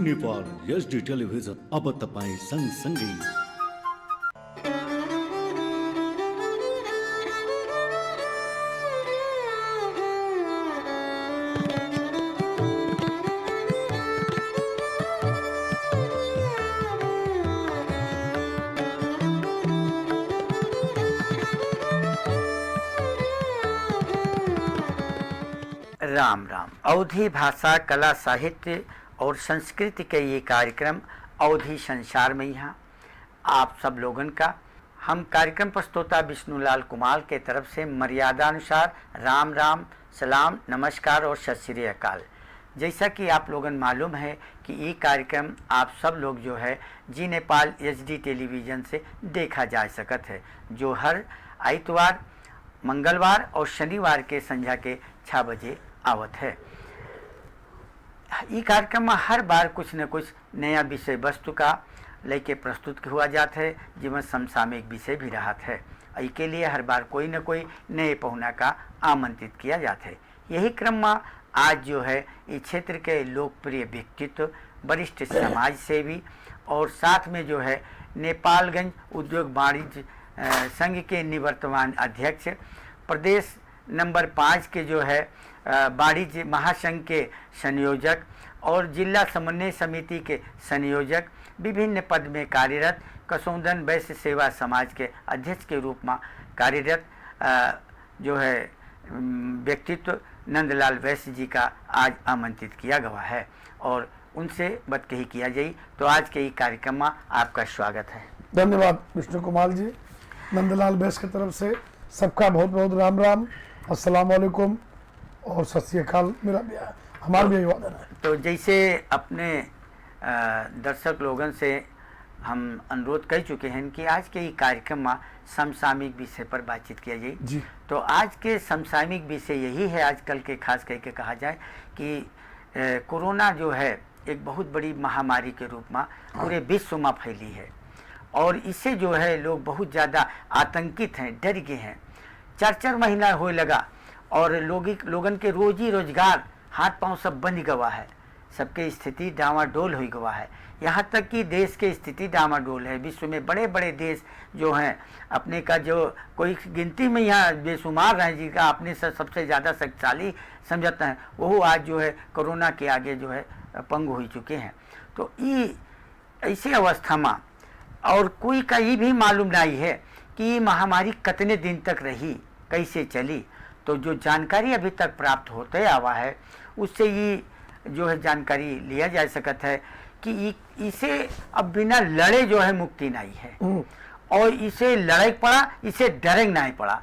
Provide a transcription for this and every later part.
Nepal HD television अब तपाईँ सँगसँगै। राम राम। अवधी भाषा, कला, साहित्य और संस्कृति के ये कार्यक्रम अवधी संसार में यहाँ आप सब लोगन का हम कार्यक्रम प्रस्तोता विष्णुलाल कुमार के तरफ से मर्यादानुसार राम राम, सलाम, नमस्कार और सत श्री अकाल। जैसा कि आप लोगन मालूम है कि ये कार्यक्रम आप सब लोग जो है जी नेपाल एचडी टेलीविज़न से देखा जा सकत है, जो हर आइतवार, मंगलवार और शनिवार के संध्या के 6 बजे आवत है। ये कार्यक्रम में हर बार कुछ न कुछ नया विषय वस्तु का लेके प्रस्तुत हुआ जाता है, जिसमें समसामयिक विषय भी रहत है। इसके लिए हर बार कोई न कोई नए पहुना का आमंत्रित किया जाता है। यही क्रम में आज जो है इस क्षेत्र के लोकप्रिय व्यक्तित्व, वरिष्ठ समाज सेवी और साथ में जो है नेपालगंज उद्योग वाणिज्य संघ के निवर्तमान अध्यक्ष, प्रदेश नंबर 5 के जो है वाणिज्य महासंघ के संयोजक और जिला समन्वय समिति के संयोजक, विभिन्न पद में कार्यरत कसौंदन वैश्य सेवा समाज के अध्यक्ष के रूप में कार्यरत जो है व्यक्तित्व नंदलाल वैश्य जी का आज आमंत्रित किया गया है और उनसे बात कही किया जाए। तो आज के ये कार्यक्रम में आपका स्वागत है। धन्यवाद विष्णु कुमार जी। नंदलाल वैश्य की तरफ से सबका बहुत बहुत राम राम, अस्सलाम वालेकुम और सत श्री अकाल। मेरा भी हमारा भी अभिवादन है। तो जैसे अपने दर्शक लोगन से हम अनुरोध कर चुके हैं कि आज के ये कार्यक्रम में समसामयिक विषय पर बातचीत किया जाए जी। तो आज के समसामयिक विषय यही है, आजकल के खास करके कहा जाए कि कोरोना जो है एक बहुत बड़ी महामारी के रूप में पूरे विश्व में फैली है और इससे जो है लोग बहुत ज़्यादा आतंकित हैं, डर गए हैं। 4-4 महीना होने लगा और लोगन के रोजी रोजगार हाथ पांव सब बंद गवा है, सबके स्थिति डामाडोल हो गवा है। यहाँ तक कि देश के स्थिति डामाडोल है। विश्व में बड़े बड़े देश जो हैं अपने का जो कोई गिनती में यहाँ बेशुमार रहे, जिनका अपने से सबसे ज़्यादा शक्तिशाली समझते हैं, वो आज जो है कोरोना के आगे जो है पंगु हो चुके हैं। तो ये ऐसी अवस्था में और कोई का ये भी मालूम नहीं है कि ये महामारी कितने दिन तक रही, कैसे चली। तो जो जानकारी अभी तक प्राप्त होते आवा है उससे ये जो है जानकारी लिया जा सकता है कि इसे अब बिना लड़े जो है मुक्ति नहीं है और इसे लड़ाई पड़ा, इसे डरे नहीं पड़ा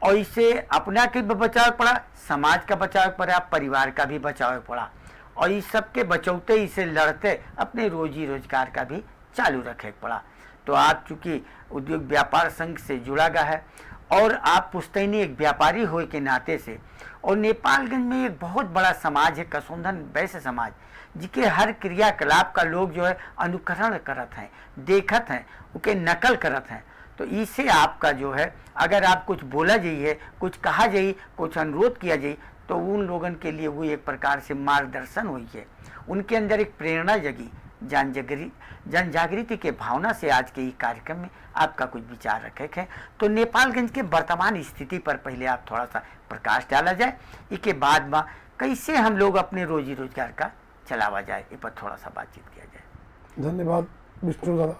और इसे अपना के भी बचाव पड़ा, समाज का बचाव पड़ा, परिवार का भी बचाव पड़ा और इस सब के बचौते, इसे लड़ते अपने रोजी रोजगार का भी चालू रखे पड़ा। तो आप चूँकि उद्योग व्यापार संघ से जुड़ा गया है और आप पुश्तैनी एक व्यापारी होए के नाते से, और नेपालगंज में एक बहुत बड़ा समाज है कसौंदन वैश्य समाज, जिसके हर क्रियाकलाप का लोग जो है अनुकरण करत हैं, देखत हैं, उनके नकल करत हैं। तो इससे आपका जो है अगर आप कुछ बोला जाइए, कुछ कहा जाइए, कुछ अनुरोध किया जाए तो उन लोगन के लिए वो एक प्रकार से मार्गदर्शन हुई है, उनके अंदर एक प्रेरणा जगी, जन जागृति के भावना से आज के ये कार्यक्रम में आपका कुछ विचार रखे हैं। तो नेपालगंज के वर्तमान स्थिति पर पहले आप थोड़ा सा प्रकाश डाला जाए, इसके बाद में कैसे हम लोग अपने रोजी रोजगार का चलावा जाए, इस पर थोड़ा सा बातचीत किया जाए। धन्यवाद विष्णु दादा,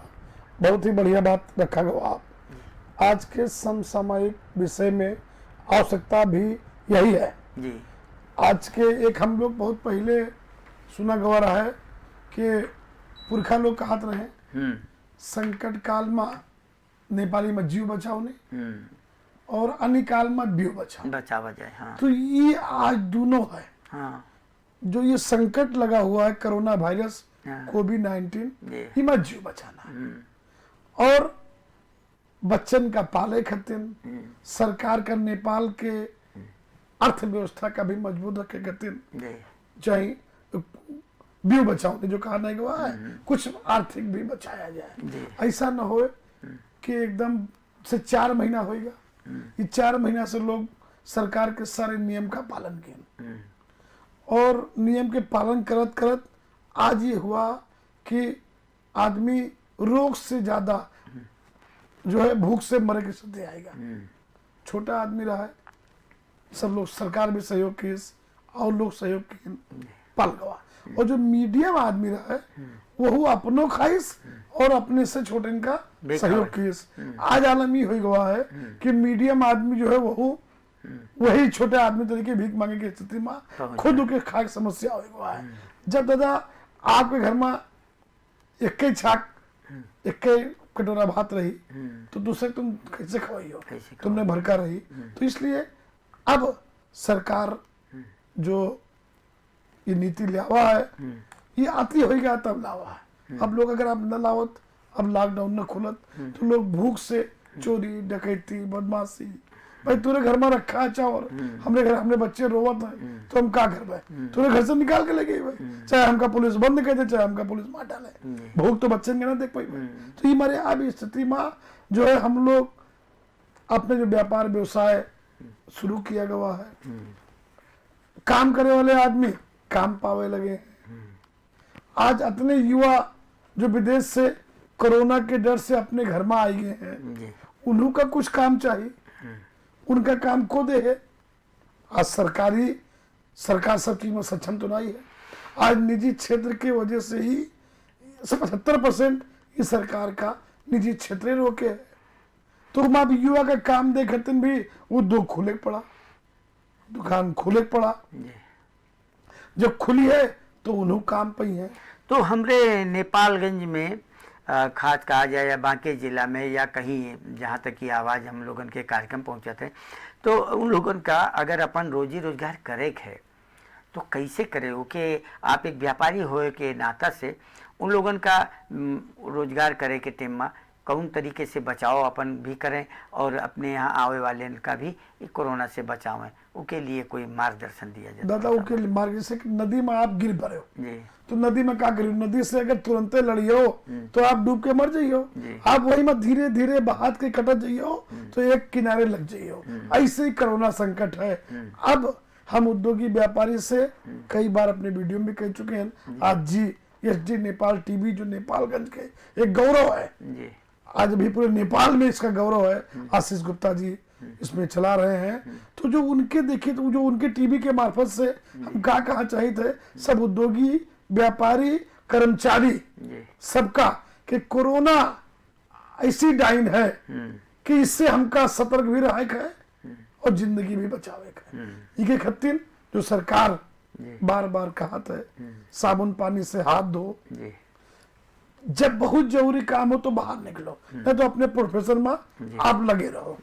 बहुत ही बढ़िया बात रखा गया आप। आज के समसामयिक विषय में आवश्यकता भी यही है जी। आज के एक हम लोग बहुत पहले सुना गवा रहा है कि पुरखा लोग कहत रहे संकट काल में नेपाली में जीव बचाओ ने और अन्य काल में बीव बचावा जाए। हाँ। तो ये आज दोनों है। हाँ। जो ये संकट लगा हुआ है कोरोना वायरस, हाँ। कोविड-19, इमा जीव बचाना और बच्चन का पाले खातिर सरकार का नेपाल के अर्थव्यवस्था का भी मजबूत रखे खातिर चाहे बीव बचाओ जो कहा नहीं हुआ है, कुछ आर्थिक भी बचाया जाए। ऐसा न हो कि एकदम से 4 महीना होगा, ये 4 महीना से लोग सरकार के सारे नियम का पालन किए और नियम के पालन करत करत आज ये हुआ कि आदमी रोग से ज्यादा जो है भूख से मरे की स्थिति आएगा। छोटा आदमी रहा है, सब लोग सरकार भी सहयोग की और लोग सहयोग की पल गवा, और जो मीडियम आदमी रहा है वो अपनों खाइस और अपने से छोटे का सहयोग की। आज आलम ये हो गवा है कि मीडियम आदमी जो है वो वही छोटे आदमी तरीके भीख मांगे की स्थिति में खुद के खाए समस्या हो गवा है। जब दादा आपके घर में एक ही छाक एक कटोरा भात रही तो दूसरे तुम कैसे खवाई हो, तुमने भरका रही। तो इसलिए अब सरकार जो ये नीति लावा है ये आती होगा तब लावा है। अब लोग अगर आप न लावत, अब लॉकडाउन न खुलत तो लोग भूख से चोरी डकैती बदमाशी, भाई तूने घर में रखा है चावल, हमने बच्चे रोवत है तो हम क्या कर पाए, तूने घर से निकाल के ले गई भाई, चाहे हमका पुलिस बंद कर दे चाहे हमका पुलिस मार डाले, भूख तो बच्चे के ना देख पाई। तो ये हमारे अब स्थिति में जो है हम लोग अपने जो व्यापार व्यवसाय शुरू किया गया है, काम करे वाले आदमी काम पावे लगे। आज इतने युवा जो विदेश से कोरोना के डर से अपने घर में आई गए हैं, उन्हों का कुछ काम चाहिए, उनका काम को दे है। आज सरकार सब चीज में सक्षम तो नहीं है। आज निजी क्षेत्र की वजह से ही 75% इस सरकार का निजी क्षेत्र रोके है। तो हम आप युवा का काम देखते भी वो दुकान खुले पड़ा, जब खुली है तो उन्हों काम पे है। तो हमरे नेपालगंज में खास कहा जाए या बांके जिला में या कहीं जहाँ तक की आवाज़ हम लोगन के कार्यक्रम पहुँचते हैं, तो उन लोगन का अगर अपन रोजी रोजगार करे है तो कैसे करे हो कि आप एक व्यापारी होए के नाता से उन लोगन का रोजगार करे के टेम में कौन तरीके से बचाव अपन भी करें और अपने यहाँ आवे वाले का भी कोरोना से बचावें, उसके लिए कोई मार्गदर्शन दिया जाए। दादा उसके मार्ग से नदी में आप गिर पड़े हो जी, तो नदी में क्या करियो, नदी से अगर तुरंत लड़ियो तो आप डूब के मर जाइयो, आप वही में धीरे धीरे बहात के कटत जाइयो तो एक किनारे लग जाइयो। ऐसे ही कोरोना संकट है। अब हम उद्योगी व्यापारी से कई बार अपने वीडियो में कह चुके हैं, आज जी SD नेपाल टीवी जो नेपालगंज के एक गौरव है जी, आज भी पूरे नेपाल में इसका गौरव है। आशीष गुप्ता जी इसमें चला रहे हैं। तो जो उनके देखिए तो जो उनके टीवी के मार्फत से हम क्या कहा चाहिए थे, सब उद्योगी व्यापारी कर्मचारी सबका कि कोरोना ऐसी डाइन है कि इससे हमका सतर्क भी रहे है और जिंदगी भी बचावे है। इनके खातिर जो सरकार बार बार कहा था साबुन पानी से हाथ धो, जब बहुत जरूरी काम हो तो बाहर निकलो, नहीं तो अपने प्रोफेशन में आप लगे रहो।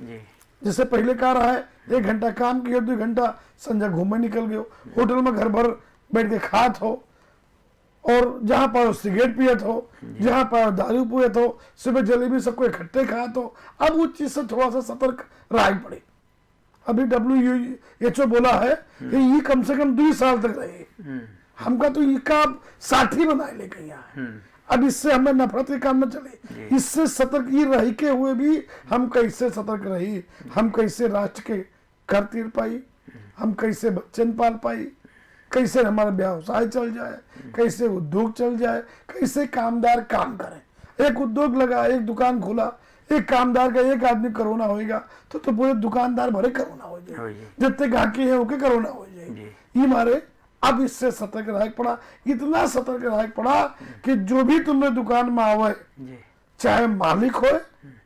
जैसे पहले कहा रहा है 1 घंटा काम किया 2 घंटा संजय घूमे निकल गयो, होटल में घर भर बैठ के खात हो और जहां पर सिगरेट पियत हो, जहां पर दारू पियत हो, सुबह जलेबी सबको इकट्ठे खात हो। अब उस चीज से थोड़ा सा सतर्क रहना पड़े। अभी WHO बोला है कि ये कम से कम 2 साल तक रहे, हमका तो इसका 60 बनाए लेके यहाँ। अब इससे हमें नफरत के काम न चले, इससे सतर्क ये रही के हुए भी हम कैसे सतर्क रही, हम कैसे राष्ट्र के कर तीर पाई, हम कैसे बच्चन पाल पाई, कैसे हमारा व्यवसाय चल जाए, कैसे उद्योग चल जाए, कैसे कामदार काम करें। एक उद्योग लगा, एक दुकान खोला, एक कामदार का एक आदमी कोरोना होएगा तो पूरे दुकानदार भरे कोरोना हो जाए, जितने गाहकी है उनके कोरोना हो जाए। ये मारे अब इससे सतर्क रहना पड़ा, इतना सतर्क रहना पड़ा कि जो भी तुम्हें दुकान में आवे, चाहे मालिक हो,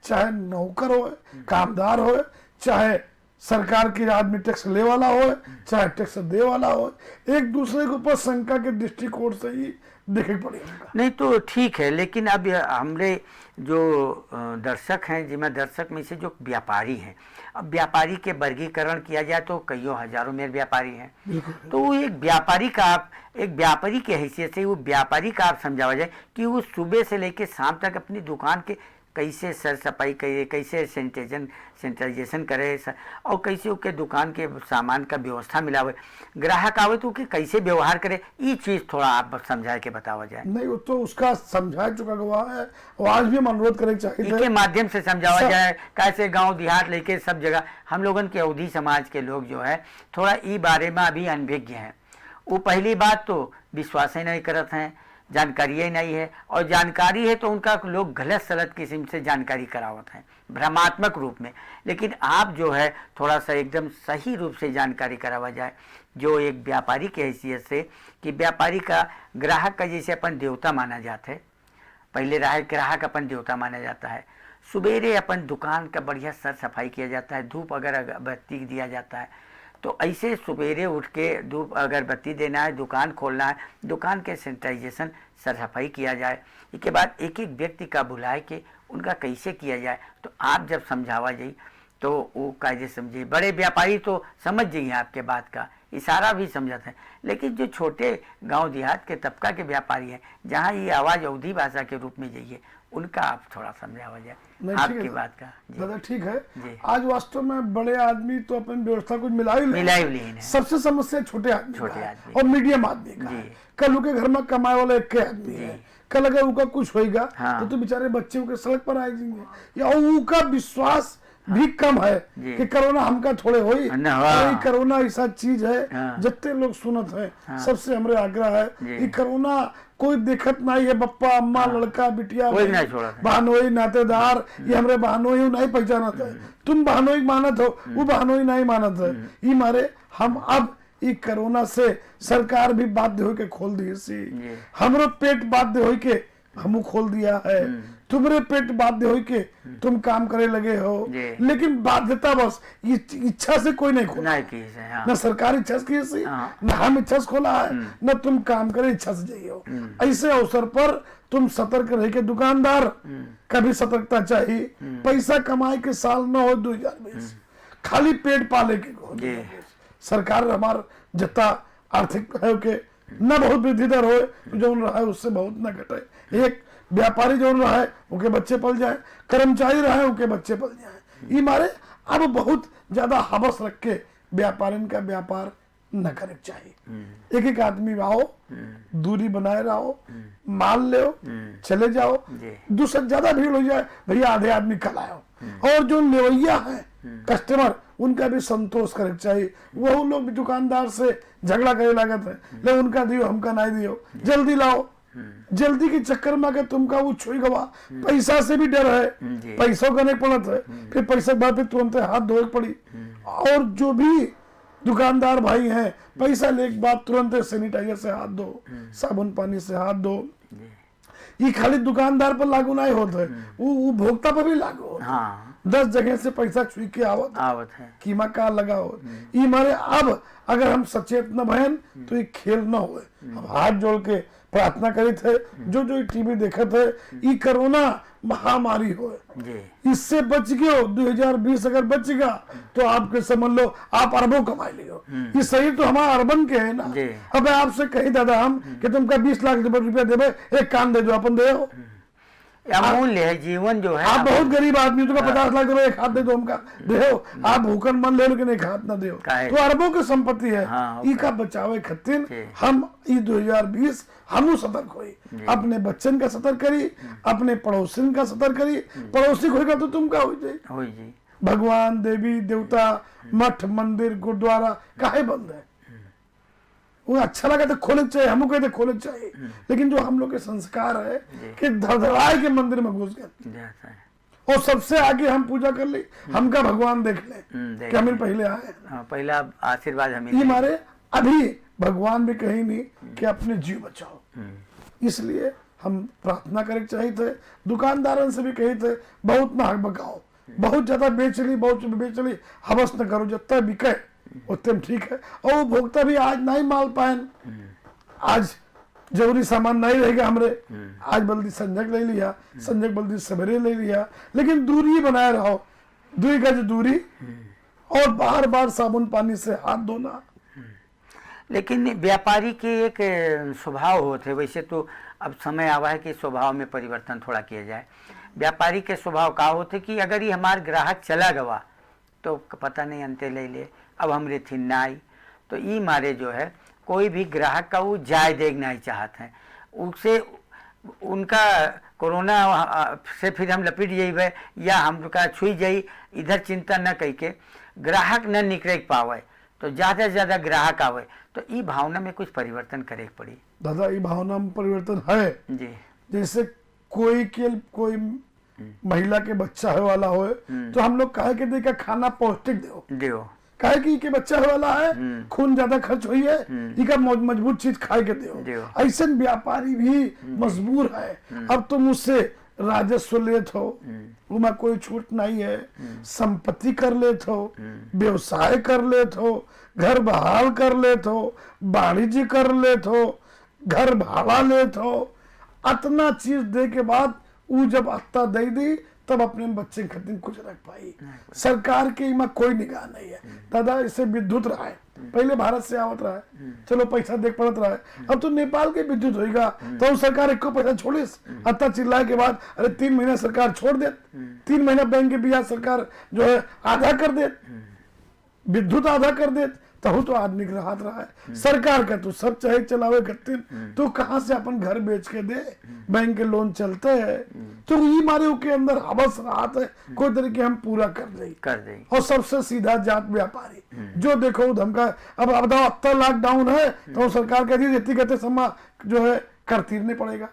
चाहे नौकर हो, कामदार हो, चाहे सरकार के आदमी टैक्स ले वाला हो, चाहे टैक्स दे वाला हो, एक दूसरे के ऊपर शंका के दृष्टिकोण से ही देखे पड़ेगा। नहीं तो ठीक है, लेकिन अब हमारे जो दर्शक हैं जिनमें दर्शक में से जो व्यापारी हैं, अब व्यापारी के वर्गीकरण किया जाए तो कईयों हजारों में व्यापारी हैं। तो वो एक व्यापारी का आप एक व्यापारी के हैसियत से वो व्यापारी का आप समझावा जाए कि वो सुबह से लेकर शाम तक अपनी दुकान के कैसे सर सफाई करे, कैसे सैनिटाइजेशन करे और कैसे उसके दुकान के सामान का व्यवस्था मिलावे, ग्राहक आवे तो कि कैसे व्यवहार करे, ये चीज़ थोड़ा आप समझा के बतावा जाए। नहीं वो तो उसका समझा चुका हुआ है और आज भी हम अनुरोध करें चाहिए इसके माध्यम से समझावा जाए कैसे गांव देहात लेके सब जगह हम लोगन के अवधी समाज के लोग जो है थोड़ा ई बारे में अभी अनभिज्ञ हैं। वो पहली बात तो विश्वास ही नहीं करत हैं, जानकारी ही नहीं है, और जानकारी है तो उनका लोग गलत सलत किस्म से जानकारी करावत हैं भ्रमात्मक रूप में। लेकिन आप जो है थोड़ा सा एकदम सही रूप से जानकारी करावा जाए, जो एक व्यापारी की हैसियत से, कि व्यापारी का ग्राहक का जैसे अपन देवता माना जाता है, पहले रहा ग्राहक अपन देवता माना जाता है। सुबेरे अपन दुकान का बढ़िया सर सफाई किया जाता है, धूप अगरबत्ती दिया जाता है। तो ऐसे सवेरे उठ के धूप अगरबत्ती देना है, दुकान खोलना है, दुकान के सैनिटाइजेशन सर सफाई किया जाए। इसके बाद एक एक व्यक्ति का बुलाए के उनका कैसे किया जाए, तो आप जब समझावा जाइए तो वो कायदे समझिए। बड़े व्यापारी तो समझ जाइए आपके बात का, इशारा भी समझते हैं। लेकिन जो छोटे गांव देहात के तबका के व्यापारी हैं, जहाँ ये आवाज़ अवधी भाषा के रूप में जाइए, उनका आप थोड़ा समझावा जाए आपकी बात का। दादा ठीक है, आज वास्तव में बड़े आदमी तो अपन व्यवस्था कुछ मिला ही नहीं, सबसे समस्या छोटे आदमी और मीडियम आदमी का। कल के घर में कमाए वाला एक आदमी है, कल अगर उनका कुछ होगा तो बेचारे बच्चे के सड़क पर आएंगे, या उनका विश्वास भी कम है कि कोरोना हमका थोड़े होई। कोरोना ऐसा चीज है जितने लोग सुनत है, सबसे हमरे आग्रह है कि कोरोना कोई देखत नहीं है, बप्पा अम्मा लड़का बिटिया बहनोई नातेदार, ये हमरे बहनोई नहीं पहचानत है। तुम बहनोई मानत हो, वो बहनोई नहीं मानत है। ये मारे हम अब ई कोरोना से सरकार भी बाध्य हो के खोल दी सी, हमरो पेट बाध्य हो के हमू खोल दिया है, तुम्हारे पेट बाध्य हो के तुम काम करे लगे हो। लेकिन बाध्यता बस इच्छा से कोई नहीं खोला, न सरकार इच्छा से की, न हम इच्छा से खोला है, न तुम काम करे इच्छा से जाइए हो। ऐसे अवसर पर तुम सतर्क रह के, दुकानदार कभी सतर्कता चाहिए। पैसा कमाए के साल न हो 2020, खाली पेट पाले के सरकार हमार जितना आर्थिक है के न बहुत वृद्धि दर हो, जो रहा है उससे बहुत न घटे। एक व्यापारी जो रहा है उनके बच्चे पल जाए, कर्मचारी रहा है उनके बच्चे पल जाए। ये मारे अब बहुत ज्यादा हवस रख के व्यापारी का व्यापार न करे चाहिए। एक एक आदमी आओ, दूरी बनाए रहो, माल ले चले जाओ, दूसरा ज्यादा भीड़ हो जाए भैया आधे आदमी कल आओ। और जो लेवैया है कस्टमर, उनका भी संतोष करे चाहिए। वो लोग भी दुकानदार से झगड़ा करे लागत है, ले उनका दियो हमका नहीं दियो, जल्दी लाओ। जल्दी के चक्कर में अगर तुमका वो छुई गवा, पैसा से भी डर है, पैसों का नहीं पड़त है, फिर पैसा के बाद फिर तुरंत हाथ धोए पड़ी। और जो भी दुकानदार भाई हैं, पैसा ले के बाद तुरंत सैनिटाइजर से हाथ धो, साबुन पानी से हाथ धो। ये खाली दुकानदार पर लागू नहीं होता है, वो भोक्ता पर भी लागू होता है। 10 जगह से पैसा छुई के आवत है, कीमा का लगा हो। ये मारे अब अगर हम सचेत न भयन तो ये खेल न हो। हम हाथ जोड़ के प्रार्थना करी थे, जो टीवी देखा थे, ये कोरोना महामारी हो, इससे बच गयो। 2020 अगर बच गया तो आपके समझ लो आप अरबों कमा लियो। ये सही तो हमारा अर्बन के है ना। अब आपसे कही दादा हम कि तुमका 20 लाख रुपया देवे, एक काम दे दो, अपन दे हो। अमूल्य है जीवन जो है। आप बहुत गरीब आदमी, तो 50 लाख रुपए एक हाथ दे दो, हमका देहो। आप भूखन मन ले, लेकिन एक हाथ ना दे, तो अरबों की संपत्ति है। इसका बचावे खातिर हम 2020 हम सतर्क हुई, अपने बच्चन का सतर्क करी, अपने पड़ोसिन का सतर्क करी। पड़ोसी होगा तो तुम का हो जाए। भगवान देवी देवता मठ मंदिर गुरुद्वारा काहे बंद है? वो अच्छा लगा तो खोले चाहिए, हमको कहते खोले चाहिए। लेकिन जो हम लोग के संस्कार है कि धड़धड़ाए के मंदिर में घुस गए और सबसे आगे हम पूजा कर ली, हमका भगवान देख ले कि हम पहले आए, पहला आशीर्वाद हमें। ये हमारे अभी भगवान भी कहीं नहीं कि अपने जीव बचाओ। इसलिए हम प्रार्थना करे चाहिए थे, दुकानदारों से भी कही थे बहुत ना हक बकाओ, बहुत ज्यादा बेच ली, हवस न करो, जितना बिके उतने ठीक है। और वो भोक्ता भी आज नहीं माल पाए, आज जरूरी सामान नहीं रहेगा हमरे, आज बल्दी संजक ले लिया, संजक बल्दी सवेरे ले लिया, लेकिन दूरी बनाए रहो, 2 गज दूरी, और बार बार साबुन पानी से हाथ धोना। लेकिन व्यापारी के एक स्वभाव होते, वैसे तो अब समय आवा है कि स्वभाव में परिवर्तन थोड़ा किया जाए। व्यापारी के स्वभाव का होते कि अगर ये हमारा ग्राहक चला गवा तो पता नहीं अंते ले ले, अब हमरे थी ना आई, तो ये मारे जो है कोई भी ग्राहक का वो जाय देख नहीं चाहते हैं, उससे उनका कोरोना से फिर हम लपेट जाइए या हम का छुई जाई, इधर चिंता न कह के ग्राहक न निकल पावे। तो ज़्यादा से ज़्यादा ग्राहक आवे, तो ई भावना में कुछ परिवर्तन करे के पड़ी। दादा ये भावना में परिवर्तन है। जी जैसे कोई महिला के बच्चा है वाला हो तो हम लोग कहे के देखा खाना पौष्टिक दो, कहे कि के बच्चा है वाला है, खून ज्यादा खर्च हुई है, इका मजबूत चीज खाए के दो। ऐसे व्यापारी भी मजबूर है। अब तुम उससे राजस्व लेत हो, उमा कोई छूट नहीं है, संपत्ति कर लेत हो, व्यवसाय कर लेत हो, घर बहाल कर लेत हो, वाणिज्य कर लेत हो, घर भाड़ा लेत हो, अतना चीज दे के बाद वो जब अत्ता दे दी तब अपने बच्चे खातिर कुछ रख पाई। सरकार के इमा कोई निगाह नहीं है। दादा इससे विद्युत रहा है, पहले भारत से आवत रहा है, चलो पैसा देख पड़त रहा है, अब तो नेपाल के विद्युत होगा तो सरकार एक को पैसा छोड़िस, अत्ता चिल्लाए के बाद अरे 3 महीना सरकार छोड़ दे, 3 महीना बैंक के ब्याज सरकार जो है आधा कर दे, विद्युत आधा कर दे, तो आदमी के हाथ रहा है। सरकार का तो सब चाहे चलावे खत्म, तो कहां से अपन घर बेच के दे, बैंक के लोन चलते हैं, तो ये मारे के अंदर हवस राहत है कोई तरीके हम पूरा कर दे। और सबसे सीधा जात व्यापारी जो देखो धमका, अब बताओ अब लॉकडाउन है तो सरकार कहती इतनी कहते समा जो है कर तीरने पड़ेगा।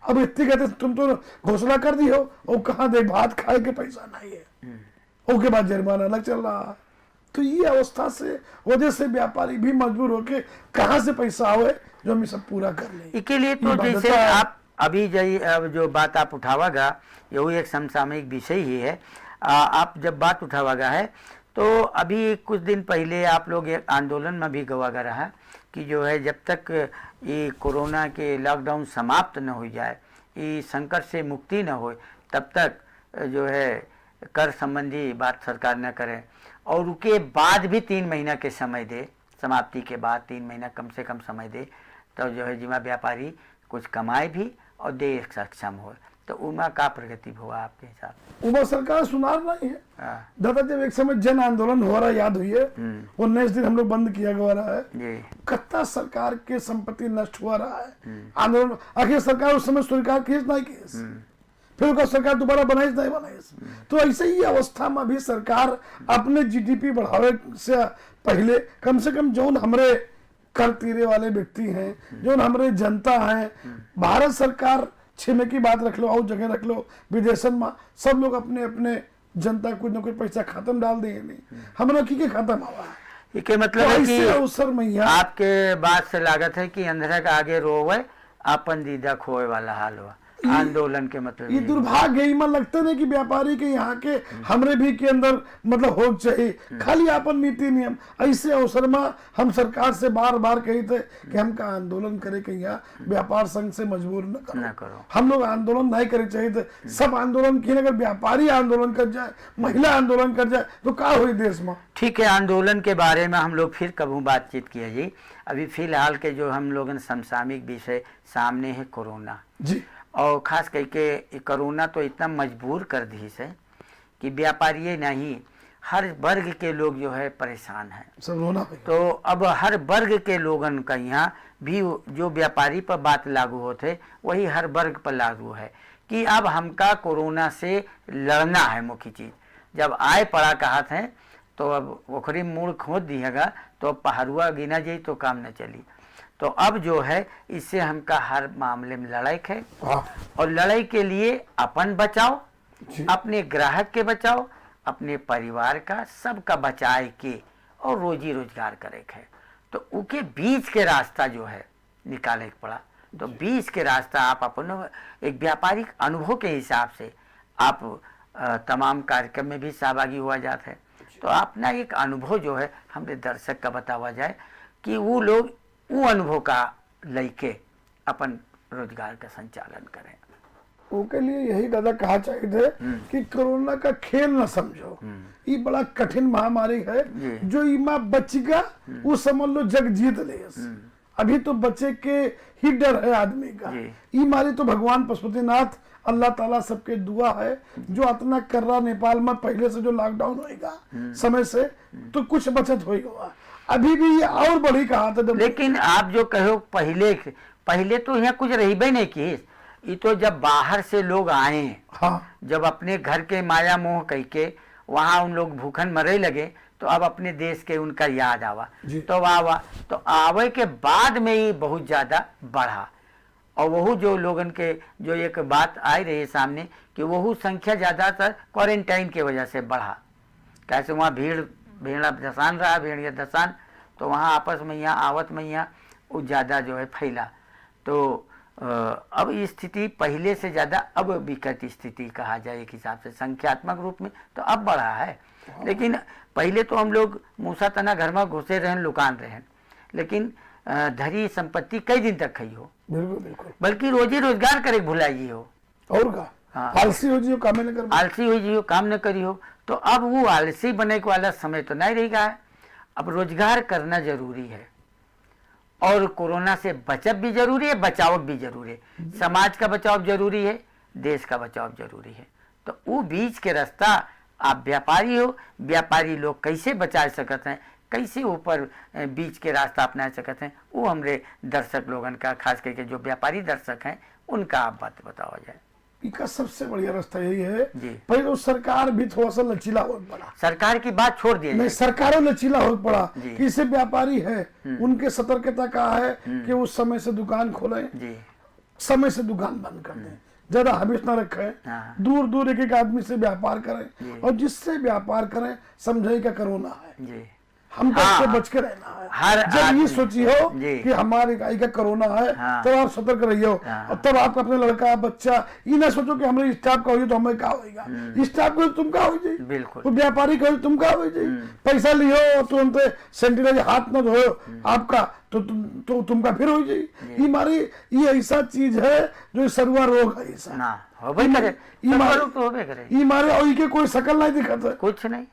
अब इतनी कहते तुम तो घोषणा कर दी हो और कहाँ दे भात खाए के पैसा नहीं है, उसके बाद जुर्माना अलग चल रहा है। तो ये अवस्था से वजह से व्यापारी भी मजबूर होके कहाँ से पैसा आवे जो हम सब पूरा कर ले। इसके लिए तो जैसे आप अभी जो बात आप उठावागा यही एक समसामयिक विषय ही है। आप जब बात उठावागा है तो अभी कुछ दिन पहले आप लोग एक आंदोलन में भी गवागा रहा कि जो है जब तक ये कोरोना के लॉकडाउन समाप्त न हो जाए, ये संकट से मुक्ति न हो, तब तक जो है कर संबंधी बात सरकार न करे और उसके बाद भी 3 महीना के समय दे, समाप्ति के बाद 3 महीना कम से कम समय दे, तो जो है जिमा व्यापारी कुछ कमाए भी और देश सक्षम हो। तो उमा का प्रगति हुआ आपके हिसाब? उमा सरकार सुनार नहीं है। दादा जब एक समय जन आंदोलन हो रहा याद हुई है, 19 दिन हम लोग बंद किया गया रहा है, कत्ता सरकार के संपत्ति नष्ट हुआ रहा है। आंदोलन आखिर सरकार उस समय स्वीकार की नहीं की, फिर सरकार दोबारा बनाई नहीं बनाई। तो ऐसे ही अवस्था में भी सरकार अपने जीडीपी बढ़ावे से पहले कम से कम जो हमरे कर तीरे वाले व्यक्ति हैं, जो हमरे जनता हैं, भारत सरकार छिमे की बात रख लो और जगह रख लो, विदेशन में सब लोग अपने अपने जनता कुछ न कुछ पैसा खत्म डाल देंगे, नहीं हमारा की खत्म हुआ है। के मतलब है कि अवसर में आपके बात से लागत है कि अंधेरा का आगे रोवे अपन दीदा खोए वाला हाल हुआ आंदोलन के मतलब ये दुर्भाग्य ही मन लगता नहीं कि व्यापारी के यहाँ के हमरे भी के अंदर मतलब हो चाहिए खाली अपन नीति नियम। ऐसे अवसर में हम सरकार से बार बार कही थे कि हम का आंदोलन करे के यहाँ व्यापार संघ से मजबूर न करो। हम लोग आंदोलन नहीं करे चाहिए थे, सब आंदोलन किए, अगर व्यापारी आंदोलन कर जाए, महिला आंदोलन कर जाए तो क्या हुई देश में। ठीक है, आंदोलन के बारे में हम लोग फिर कभी बातचीत किया जी। अभी फिलहाल के जो हम लोग समसामयिक विषय सामने है कोरोना जी, और खास करके कोरोना तो इतना मजबूर कर दी है कि व्यापारी नहीं हर वर्ग के लोग जो है परेशान हैं, सब रोना। तो अब हर वर्ग के लोगन का यहाँ भी जो व्यापारी पर बात लागू होते वही हर वर्ग पर लागू है कि अब हमका कोरोना से लड़ना है। मुख्य चीज़ जब आए पड़ा कहा थे तो अब ओखरी मूड़ खोद दिएगा तो अब पहरुआ गिना जाए तो काम न चली। तो अब जो है इससे हमका हर मामले में लड़ाई है और लड़ाई के लिए अपन बचाओ, अपने ग्राहक के बचाओ, अपने परिवार का सबका बचाए के और रोजी रोजगार करे है। तो उनके बीच के रास्ता जो है निकाले पड़ा। तो बीच के रास्ता आप अपन एक व्यापारिक अनुभव के हिसाब से आप तमाम कार्यक्रम में भी सहभागी हुआ जाता है। तो अपना एक अनुभव जो है हमने दर्शक का बतावा जाए कि वो लोग वो अनुभव का लेके अपन रोजगार का संचालन करें। उनके लिए यही दादा कहा चाहिए थे कि कोरोना का खेल न समझो, ये बड़ा कठिन महामारी है, जो इमा बचेगा वो समझ लो जग जीत ले। अभी तो बचे के ही डर है आदमी का। ये मारी तो भगवान पशुपतिनाथ अल्लाह ताला सबके दुआ है जो इतना कर रहा नेपाल में पहले से जो लॉकडाउन होएगा समय से तो कुछ बचत होएगा। अभी भी ये और बड़ी कहा था। लेकिन आप जो कहो पहले तो यहाँ कुछ रही भी नहीं की, ये तो जब बाहर से लोग आए, हाँ, जब अपने घर के माया मोह कह के वहाँ उन लोग भूखन मरे लगे तो अब अपने देश के उनका याद आवा, जी। तो आवा, तो आवे के बाद में ही बहुत ज़्यादा बढ़ा। और वही जो लोगन के जो एक बात आई रही है सामने कि वही संख्या ज़्यादातर क्वारंटाइन की वजह से बढ़ा। कैसे वहाँ भेड़ा धसान रहा, भेड़िया धसान, तो वहाँ आपस में यहाँ आवत में यहाँ वो ज़्यादा जो है फैला। तो अब ये स्थिति पहले से ज़्यादा अब विकट स्थिति कहा जाए एक हिसाब से, संख्यात्मक रूप में तो अब बढ़ा है। लेकिन पहले तो हम लोग मूसा तना घर में घुसे रहन, लुकान रहन, लेकिन धरी संपत्ति कई दिन तक खई हो, बिल्कुल बिल्कुल, बल्कि रोजी रोजगार करे भुलाई हो, और का हाँ। आलसी हो जियो, काम न कर, आलसी हो जियो, काम न करी हो। तो अब वो आलसी बने को वाला समय तो नहीं रह गया है। अब रोजगार करना जरूरी है, और कोरोना से बचत भी जरूरी है, बचाव भी जरूरी है। समाज का बचाव जरूरी है, देश का बचाव जरूरी है। तो वो बीच के रास्ता, आप व्यापारी हो, व्यापारी लोग कैसे बचा सकते हैं, कैसे ऊपर बीच के रास्ता अपना सकते हैं, वो हमरे दर्शक लोगन का, खास करके जो व्यापारी दर्शक हैं, उनका आप बात बताओ जाए। इसका सबसे बढ़िया रास्ता यही है, जी। पहले तो सरकार भी थोड़ा सा लचीला हो पड़ा, सरकार की बात छोड़ दिए नहीं सरकारों लचीला हो पड़ा जी। कि इसे व्यापारी है, उनके सतर्कता कहा है कि उस समय से दुकान खोलें, जी, समय से दुकान बंद कर दें, ज्यादा हमेश ना रखें, हाँ। दूर दूर एक एक आदमी से व्यापार करें, और जिससे व्यापार करें समझे का कोरोना है, जी, हम तो हाँ। इससे बच के रहना है। हर जब ये आदमी। सोची हो जी। कि हमारे गाय का कोरोना है, हाँ। तब आप सतर्क रहियो, हाँ। और तब आपका अपने लड़का बच्चा ये ना सोचो कि हमारे स्टाफ का हो तो हमें क्या होगा, स्टाफ को तुम क्या हो जाए, बिल्कुल। वो व्यापारी का तुम क्या हो जाए, पैसा लियो और तुरंत सैनिटाइजर हाथ न धोयो आपका, तो तुमका फिर हो जाए। ये हमारी ये ऐसा चीज है जो सरुआ रोग है, ऐसा ना होबे करे, ये सब लोग तो होबे करे, ये हमारे और इनके कोई शकल नहीं दिखता है। कुछ नहीं,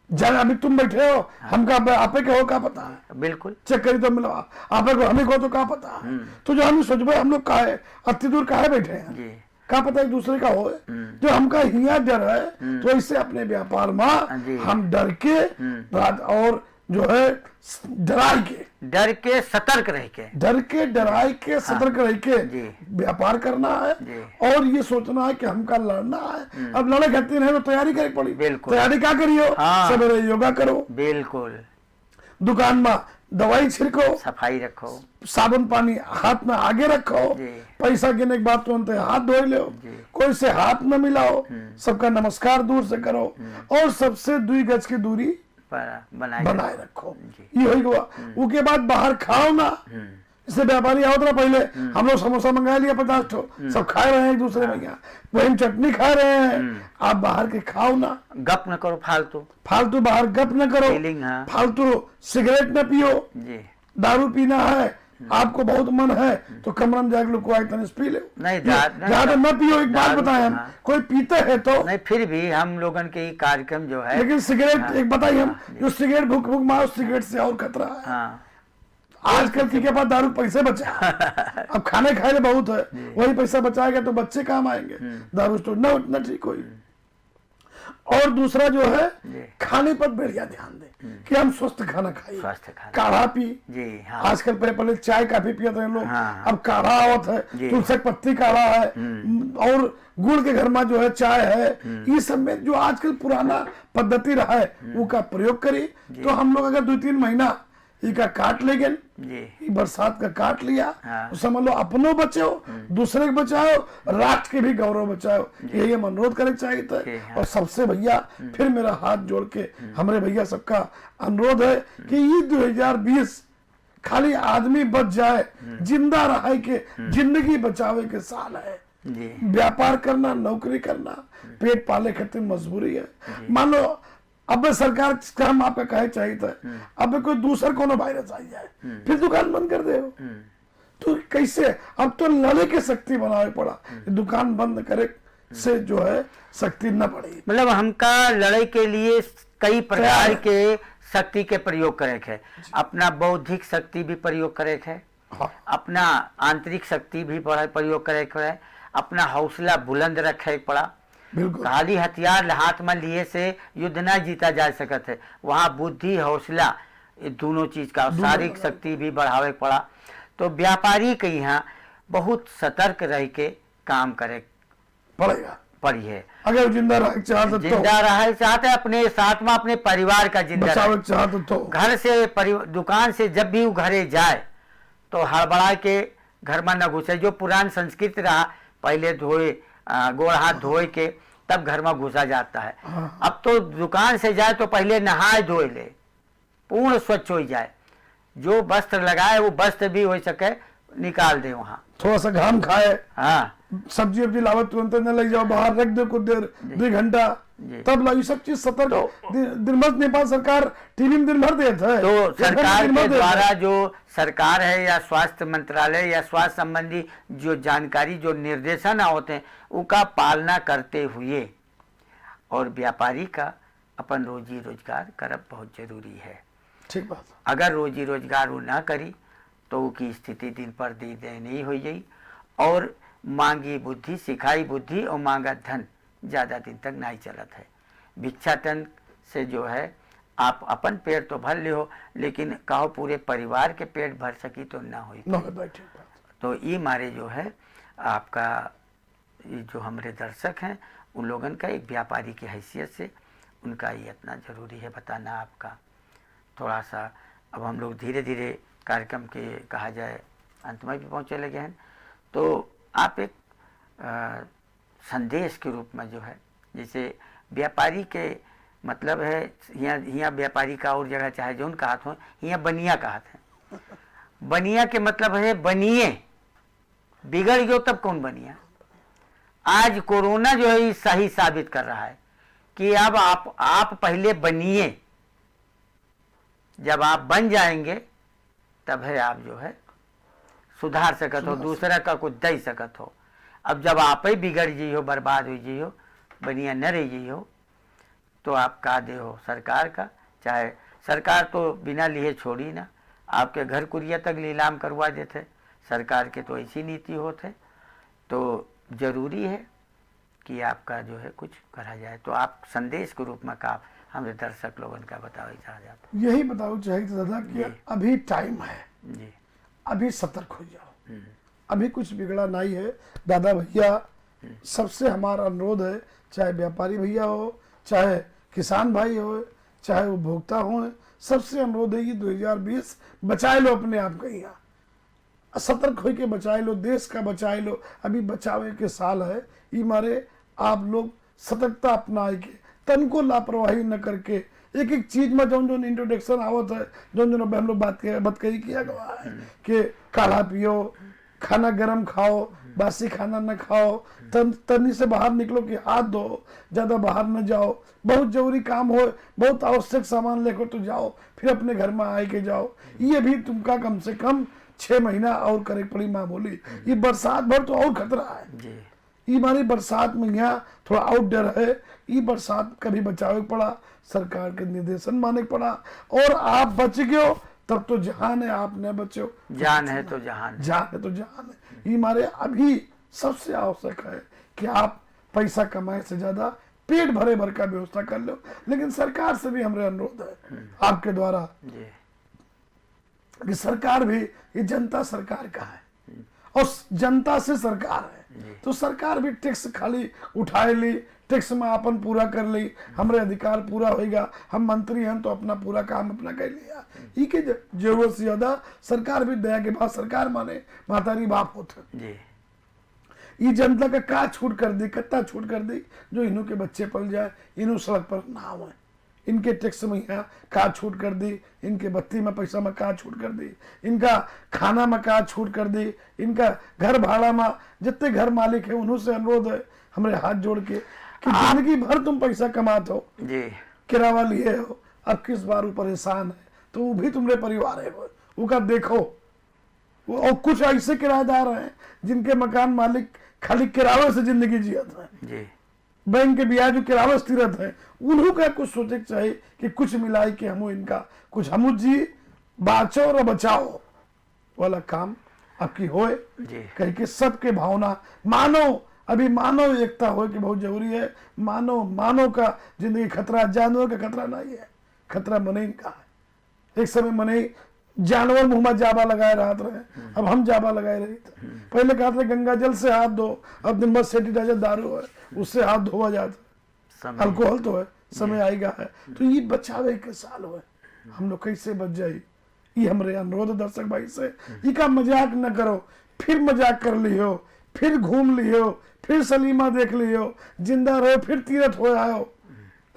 जब अभी तुम बैठे हो, हमका आपे के हो क्या पता है, बिल्कुल, चेक करी तो मिला आपे को, हमें को तो क्या पता है। तो जो हम सोच भाई हम लोग काहे अति दूर काहे बैठे हैं, जी, क्या पता एक दूसरे का हो, जो हमका हिया डर है, तो इससे अपने व्यापार में जी। हम डर के और जो है डराई के, डर के सतर्क रह के, डराई के सतर्क रह के जी। व्यापार करना है, जी। और ये सोचना है कि हमका लड़ना है। अब लड़े कहते हैं तो तैयारी करनी पड़ी, बिल्कुल। तैयारी क्या करियो, हाँ। सवेरे योगा करो, बिल्कुल, दुकान में दवाई छिड़को, सफाई रखो, साबुन पानी हाथ में आगे रखो, जी। पैसा गिने के बाद तुरंत हाथ धो लो, जी। कोई से हाथ न मिलाओ, सबका नमस्कार दूर से करो, और सबसे 2 गज की दूरी पर बनाए बनाए रखो। जी। ये हो गया, उसके बाद बाहर खाओ ना, इससे व्यापारी आओ ना, पहले हम लोग समोसा मंगा लिया 50 ठो, सब खा रहे हैं एक दूसरे में, यहाँ वही चटनी खा रहे हैं, आप बाहर के खाओ ना, गप न करो फालतू बाहर गप न करो, फीलिंग, हाँ। फालतू सिगरेट न पियो, जी, दारू पीना है आपको बहुत मन है तो कमरा में जाकर लोग तनिस पी लो, नहीं, ज्यादा न पियो। एक बात दारू, बताएं हम, हाँ। कोई पीते हैं तो नहीं, फिर भी हम लोगन के ये कार्यक्रम जो है, लेकिन सिगरेट हाँ, एक बताइए हम, हाँ, जो सिगरेट भूख भूख मारो, सिगरेट से और खतरा है। हाँ, आजकल के पास दारू पैसे बचा अब खाने खाए बहुत है, वही पैसा बचाएगा तो बच्चे काम आएंगे, दारू तो न उतना ठीक होगी। और दूसरा जो है जी। खाने पर बढ़िया ध्यान दे कि हम स्वस्थ खाना खाइए, स्वस्थ खाना, काढ़ा पी, जी, हाँ, आजकल पहले चाय काफी पियते हैं लोग, हाँ। अब काढ़ा आवत है, जी। तुलसी की पत्ती काढ़ा है, और गुड़ के घर में जो है चाय है, ये सब में जो आजकल पुराना पद्धति रहा है वो का प्रयोग करी। तो हम लोग अगर 2-3 महीना इका काट लेंगे, जी, बरसात का काट लिया, हाँ। तो समझ लो अपनों बचाओ, दूसरे के बचाओ, राष्ट्र के भी गौरव बचाओ, यही हम अनुरोध करना चाहिए था। जी, हाँ। और सबसे भैया फिर मेरा हाथ जोड़ के हमारे भैया सबका अनुरोध है कि ये 2020 खाली आदमी बच जाए, जिंदा रहे के जिंदगी बचावे के साल है। जी, व्यापार करना, नौकरी करना, पेट पाले खातिर मजबूरी है। मान लो अब सरकार का हम आपका कहे चाहिए था, अब कोई दूसरा कोनो वायरस आ जाए, फिर दुकान बंद कर दे, तो कैसे, अब तो लड़े के शक्ति बनावे पड़ा, दुकान बंद करे से जो है शक्ति न पड़ी। मतलब हमका लड़ाई के लिए कई प्रकार के शक्ति के प्रयोग करे है, अपना बौद्धिक शक्ति भी प्रयोग करे है, हाँ। अपना आंतरिक शक्ति भी प्रयोग करे है, अपना हौसला बुलंद रखे पड़ा। बिल्कुल, खाली हथियार हाथ में लिए से युद्ध ना जीता जा सकत है, वहाँ बुद्धि, हौसला, ये दोनों चीज का, शारीरिक शक्ति भी बढ़ावे पड़ा। तो व्यापारी के यहाँ बहुत सतर्क रह के काम करे पड़ी है। अगर वो जिंदा रह चाहते तो जिंदा रह चाहते, अपने साथ में अपने परिवार का जिंदा बचाव रहे। चाहते तो घर से दुकान से जब भी वो घरे जाए तो हड़बड़ा के घर में न घुसे। जो पुरान संस्कृति रहा, पहले धोए गोड़ हाथ धोए के तब घर में घुसा जाता है। अब तो दुकान से जाए तो पहले नहाए धोए ले, पूर्ण स्वच्छ हो जाए। जो वस्त्र लगाए वो वस्त्र भी हो सके निकाल दे वहाँ। थोड़ा सा घाम खाए, हाँ, सब्जी वब्जी लावत तुरंत न ले जाओ, बाहर रख दो कुछ देर, 2 घंटा, तब ला। ये सब चीज सतर्क दिन भर नेपाल सरकार टीवी में दिन भर देता है। तो सरकार के द्वारा जो सरकार है या स्वास्थ्य मंत्रालय या स्वास्थ्य संबंधी जो जानकारी जो निर्देशन होते हैं उनका पालना करते हुए और व्यापारी का अपन रोजी रोजगार करब बहुत जरूरी है। ठीक बात। अगर रोजी रोजगार वो ना करी तो उसकी स्थिति दिन पर दिन नहीं हो जाई और मांगी बुद्धि, सिखाई बुद्धि और मांगा धन ज़्यादा दिन तक नहीं चलत है। भिक्षाटन से जो है आप अपन पेट तो भर ले हो, लेकिन कहो पूरे परिवार के पेट भर सकी तो ना हो। तो ये मारे जो है आपका ये जो हमारे दर्शक हैं उन लोगन का एक व्यापारी की हैसियत से उनका ये इतना ज़रूरी है बताना आपका। थोड़ा सा अब हम लोग धीरे धीरे कार्यक्रम के कहा जाए अंत में भी पहुँचे लगे हैं, तो आप एक संदेश के रूप में जो है, जैसे व्यापारी के मतलब है यहाँ व्यापारी का और जगह चाहे जो उनका हाथ हो, यहाँ बनिया का हाथ है। बनिया के मतलब है बनिए, बिगड़ गयो तब कौन बनिया। आज कोरोना जो है सही साबित कर रहा है कि अब आप पहले बनिए, जब आप बन जाएंगे तब है आप जो है सुधार सकत हो, दूसरा का कुछ दे सकत हो। अब जब आप ही बिगड़ जी हो, बर्बाद हो जी हो, बनिया न रह जी हो, तो आप का दे हो सरकार का। चाहे सरकार तो बिना लिए छोड़ी ना, आपके घर कुरिया तक नीलाम करवा देते, सरकार के तो ऐसी नीति होते। तो जरूरी है कि आपका जो है कुछ करा जाए। तो आप संदेश के रूप में का हमारे दर्शक लोगों का बताओ चाह जाता। यही बताओ चाहे दादा कि अभी टाइम है जी, अभी सतर्क हो जाओ, अभी कुछ बिगड़ा नहीं है। दादा भैया सबसे हमारा अनुरोध है, चाहे व्यापारी भैया हो, चाहे किसान भाई हो, चाहे उपभोक्ता हो, सबसे अनुरोध है कि 2020 बचाए लो अपने आप को, यहाँ सतर्क हो के बचाए लो, देश का बचाए लो। अभी बचावे के साल है, ये मारे आप लोग सतर्कता अपनाए के, तन को लापरवाही न करके एक एक चीज में जो इंट्रोडक्शन आवत है, जो हम लोग बात कही किया गया है कि काढ़ा पियो, खाना गरम खाओ, बासी खाना न खाओ, तनी से बाहर निकलो कि हाथ धो, ज्यादा बाहर न जाओ, बहुत जरूरी काम हो, बहुत आवश्यक सामान लेकर तो जाओ, फिर अपने घर में आए के जाओ। ये भी तुमका कम से कम 6 महीना और करे पड़ी माँ बोली। ये बरसात भर तो और खतरा है। ये हमारी बरसात में यहाँ थोड़ा आउट डर है, ये बरसात का भी बचाव पड़ा, सरकार के निर्देशन माने पड़ा। और आप बच गए तब तो जहान है, आप न बचो जान है तो जहान, जान है तो जहान है। ये हमारे अभी सबसे आवश्यक है कि आप पैसा कमाए से ज्यादा पेट भरे भर का व्यवस्था कर लो। लेकिन सरकार से भी हमारे अनुरोध है आपके द्वारा कि सरकार भी ये जनता सरकार का है और जनता से सरकार है, तो सरकार भी टैक्स खाली उठाए ली, टैक्स में अपन पूरा कर ली, हमारे अधिकार पूरा होगा, हम मंत्री हैं तो अपना पूरा काम अपना कर लिया। ये के जरूरत से ज्यादा सरकार भी दया के बाद सरकार माने मातारी बाप होते। ये जनता का छूट कर दी, कत्ता छूट कर दी, जो इन्हों के बच्चे पल जाए, इन्हों सड़क पर ना हो, इनके टैक्स में यहाँ का छूट कर दी, इनके बत्ती में पैसा में का छूट कर दी, इनका खाना में का छूट कर दी, इनका घर भाड़ा में जितने घर मालिक है उन्हों से अनुरोध है हमारे हाथ जोड़ के कि जिंदगी भर तुम पैसा कमाते हो, किराया लिए हो, अब किस बार वो परेशान है तो वो भी तुम्हारे परिवार है, वो का देखो। और कुछ ऐसे किराएदार हैं जिनके मकान मालिक खाली किराए से जिंदगी जियत है, बैंक के ब्याज जो किराया स्थिरत है, उन्हों का कुछ सोचे चाहिए कि कुछ मिलाई के हम इनका कुछ हम जी बाचो और बचाओ वाला काम आपकी होए, कह के सबके भावना मानो, अभी मानव एकता हो कि बहुत जरूरी है। मानव का जिंदगी खतरा, जानवर का खतरा नहीं है, खतरा मने का है। एक समय मने जानवर मुंह में जाबा लगाए रहते रहे, अब हम जाबा लगाए रही थे। पहले कहते थे गंगा जल से हाथ धो, अब दिन भर सैनिटाइजर दारू है उससे हाथ धोवा जाता, अल्कोहल तो है, समय आएगा है। तो ये बचावे के साल हुए, हम लोग कैसे बच जाये, ये हमारे अनुरोध दर्शक भाई से। ये का मजाक न करो, फिर मजाक कर लियो, फिर घूम लियो, फिर सलीमा देख लियो, जिंदा रहो फिर तीरथ हो आयो।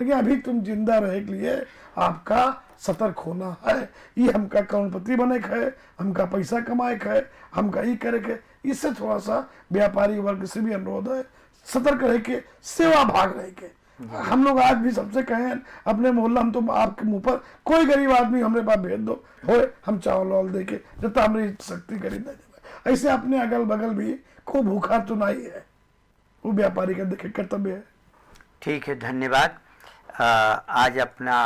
लेकिन अभी तुम जिंदा रहे के लिए आपका सतर्क होना है। ये हमका करोड़पति बने के है, हमका पैसा कमाए के है, हमका ये करे के। इससे थोड़ा सा व्यापारी वर्ग से भी अनुरोध है, सतर्क रह के, सेवा भाग रह के। हम लोग आज भी सबसे कहें अपने मोहल्ला, हम तो आपके मुंह पर कोई गरीब आदमी हमारे पास भेज दो, हो हम चावल वावल दे के जब हमारी शक्ति करी दे। ऐसे अपने अगल बगल भी को भूखा तो नहीं है, वो व्यापारी का देखे कर्तव्य है। ठीक है, धन्यवाद। आज अपना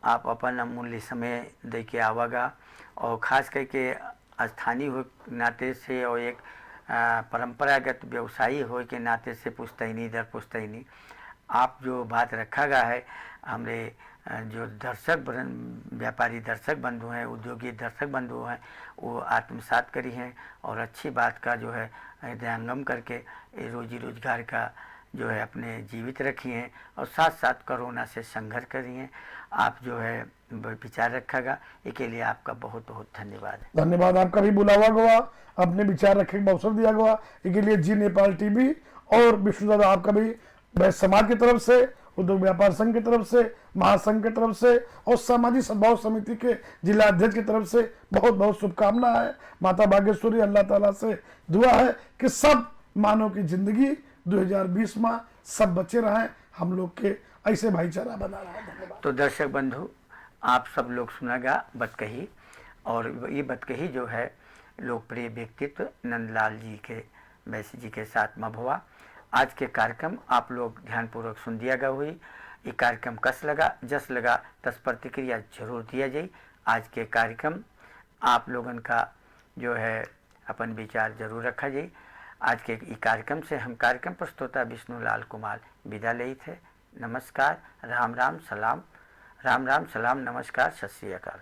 आप अपन अमूल्य समय दे के आवागा, और खास करके स्थानीय हो नाते से और एक परंपरागत व्यवसायी हो के नाते से पुश्तैनी दर पुश्तैनी आप जो बात रखा गया है, हमारे जो दर्शक व्यापारी दर्शक बंधु हैं, उद्योगी दर्शक बंधु हैं, वो आत्मसात करी हैं और अच्छी बात का जो है हृदयंगम करके रोजी रोजगार का जो है अपने जीवित रखी हैं और साथ साथ कोरोना से संघर्ष करी हैं। आप जो है विचार रखा गया, इसके लिए आपका बहुत बहुत धन्यवाद। धन्यवाद, आपका भी बुलावा गया, अपने विचार रखने का अवसर दिया गया, इसके लिए जी नेपाल टीवी और विष्णु दादा आपका भी वैश्य समाज की तरफ से, उद्योग व्यापार संघ की तरफ से, महासंघ की तरफ से और सामाजिक सद्भाव समिति के जिला अध्यक्ष की तरफ से बहुत बहुत शुभकामना है। माता बागेश्वरी अल्लाह ताला से दुआ है कि सब मानव की जिंदगी 2020 में सब बचे रहें, हम लोग के ऐसे भाईचारा बना रहा है। धन्यवाद। तो दर्शक बंधु, आप सब लोग सुनागा बतकही, और ये बतकही जो है लोकप्रिय व्यक्तित्व नंदलाल जी के वैश्य जी के साथ में हुआ। आज के कार्यक्रम आप लोग ध्यानपूर्वक सुन दिया गया हुई। ये कार्यक्रम कस लगा जस लगा तस प्रतिक्रिया जरूर दिया जाए। आज के कार्यक्रम आप लोगन का जो है अपन विचार जरूर रखा जाए। आज के कार्यक्रम से हम कार्यक्रम प्रस्तोता विष्णुलाल कुमार विदा ले थे। नमस्कार, राम राम सलाम, राम राम सलाम, नमस्कार, सत श्री अकाल।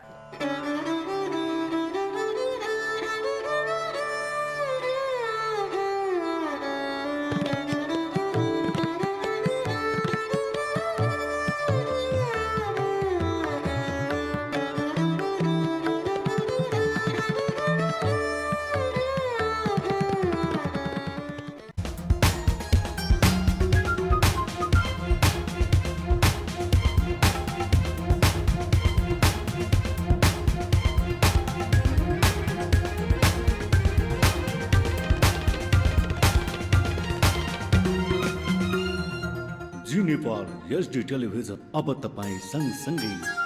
जी नेपाल एचडी टेलिभिजन अब तपाईँ सँगसँगै